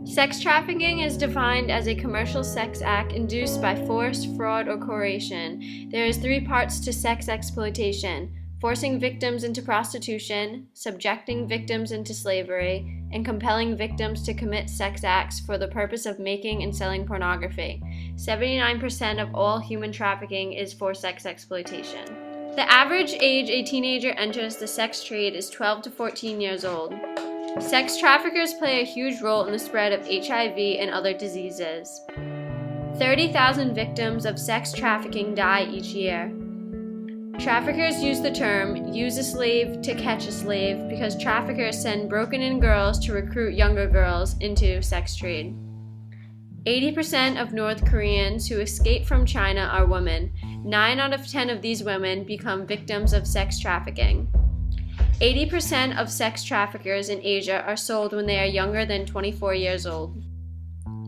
Sex trafficking is defined as a commercial sex act induced by force, fraud, or coercion. There is 3 parts to sex exploitation: forcing victims into prostitution, subjecting victims into slavery, and compelling victims to commit sex acts for the purpose of making and selling pornography. 79% of all human trafficking is for sex exploitation. The average age a teenager enters the sex trade is 12 to 14 years old. Sex traffickers play a huge role in the spread of HIV and other diseases. 30,000 victims of sex trafficking die each year. Traffickers use the term "use a slave to catch a slave" because traffickers send broken-in girls to recruit younger girls into sex trade. 80% of North Koreans who escape from China are women. 9 out of 10 of these women become victims of sex trafficking. 80% of sex traffickers in Asia are sold when they are younger than 24 years old.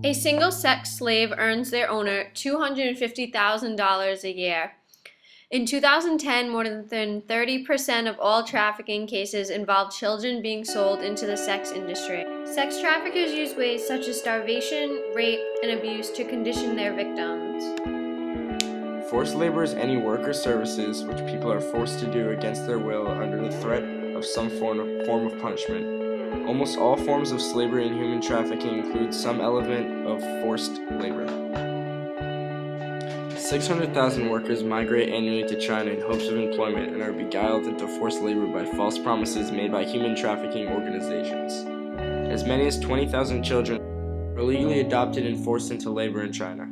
A single sex slave earns their owner $250,000 a year. In 2010, more than 30% of all trafficking cases involved children being sold into the sex industry. Sex traffickers use ways such as starvation, rape, and abuse to condition their victims. Forced labor is any work or services which people are forced to do against their will under the threat of some form of punishment. Almost all forms of slavery and human trafficking include some element of forced labor. 600,000 workers migrate annually to China in hopes of employment and are beguiled into forced labor by false promises made by human trafficking organizations. As many as 20,000 children are illegally adopted and forced into labor in China.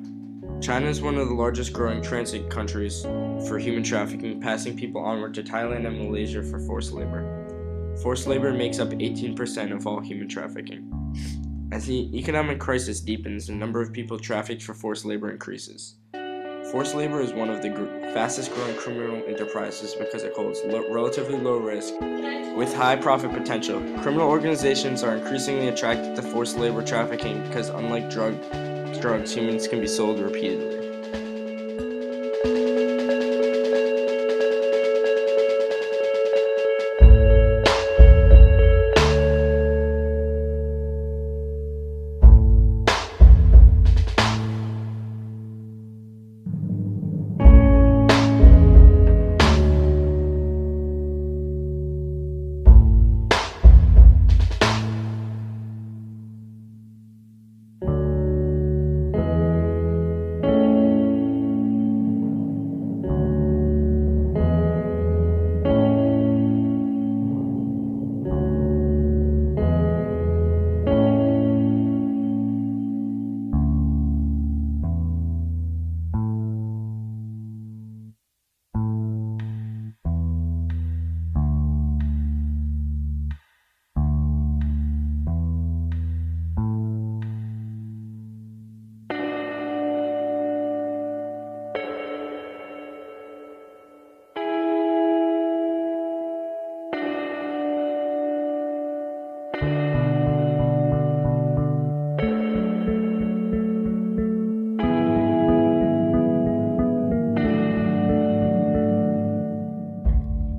China is one of the largest growing transit countries for human trafficking, passing people onward to Thailand and Malaysia for forced labor. Forced labor makes up 18% of all human trafficking. As the economic crisis deepens, the number of people trafficked for forced labor increases. Forced labor is one of the fastest growing criminal enterprises because it holds relatively low risk with high profit potential. Criminal organizations are increasingly attracted to forced labor trafficking because, unlike drugs, humans can be sold repeatedly.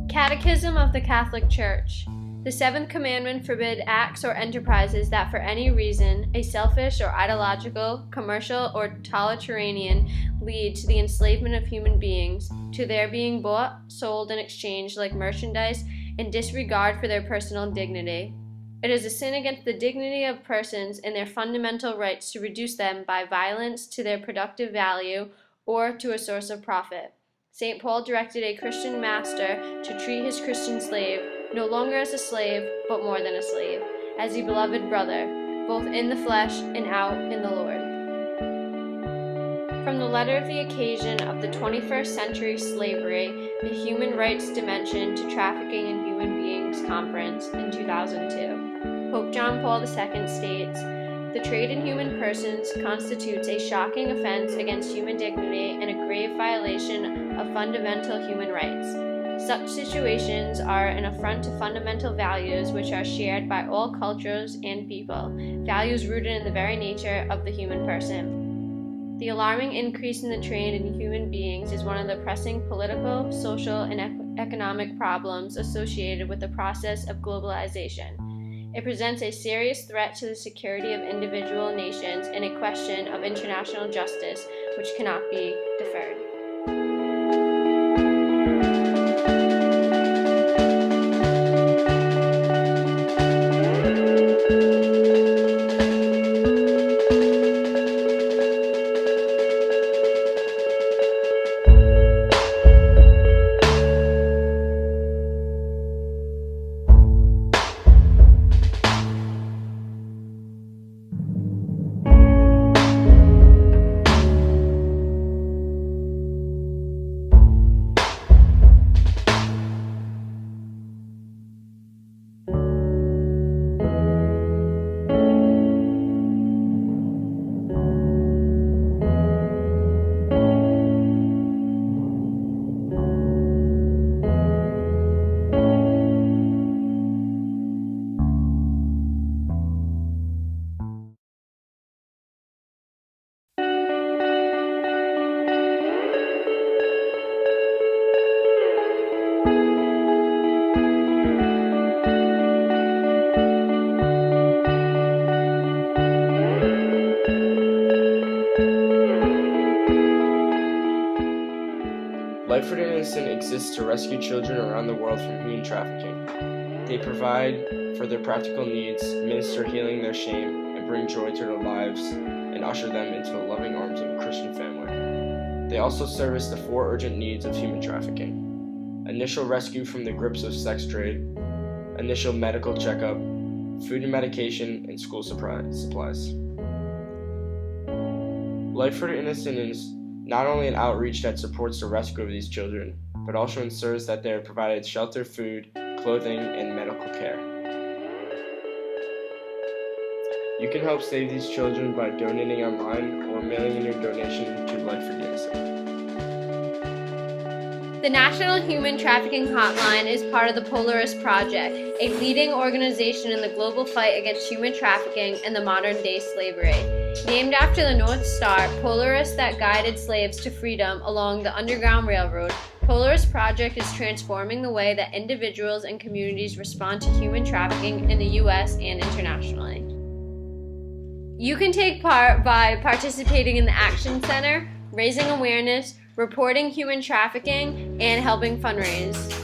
Catechism of the Catholic Church. The 7th commandment forbids acts or enterprises that for any reason, a selfish or ideological, commercial, or totalitarian, lead to the enslavement of human beings, to their being bought, sold, and exchanged like merchandise in disregard for their personal dignity. It is a sin against the dignity of persons and their fundamental rights to reduce them by violence to their productive value or to a source of profit. St. Paul directed a Christian master to treat his Christian slave no longer as a slave, but more than a slave, as a beloved brother, both in the flesh and out in the Lord. From the letter of the occasion of the 21st Century Slavery, the Human Rights Dimension to Trafficking in Human Beings Conference in 2002, Pope John Paul II states, "The trade in human persons constitutes a shocking offense against human dignity and a grave violation of fundamental human rights. Such situations are an affront to fundamental values which are shared by all cultures and people, values rooted in the very nature of the human person. The alarming increase in the trade in human beings is one of the pressing political, social, and economic problems associated with the process of globalization. It presents a serious threat to the security of individual nations and a question of international justice which cannot be deferred. Life for the Innocent exists to rescue children around the world from human trafficking. They provide for their practical needs, minister healing their shame, and bring joy to their lives and usher them into the loving arms of a Christian family. They also service the 4 urgent needs of human trafficking: initial rescue from the grips of sex trade, initial medical checkup, food and medication, and school supplies. Life for the Innocent is not only an outreach that supports the rescue of these children, but also ensures that they are provided shelter, food, clothing, and medical care. You can help save these children by donating online or mailing in your donation to Life for the Innocent. The National Human Trafficking Hotline is part of the Polaris Project, a leading organization in the global fight against human trafficking and the modern-day slavery. Named after the North Star, Polaris that guided slaves to freedom along the Underground Railroad, Polaris Project is transforming the way that individuals and communities respond to human trafficking in the U.S. and internationally. You can take part by participating in the Action Center, raising awareness, reporting human trafficking, and helping fundraise.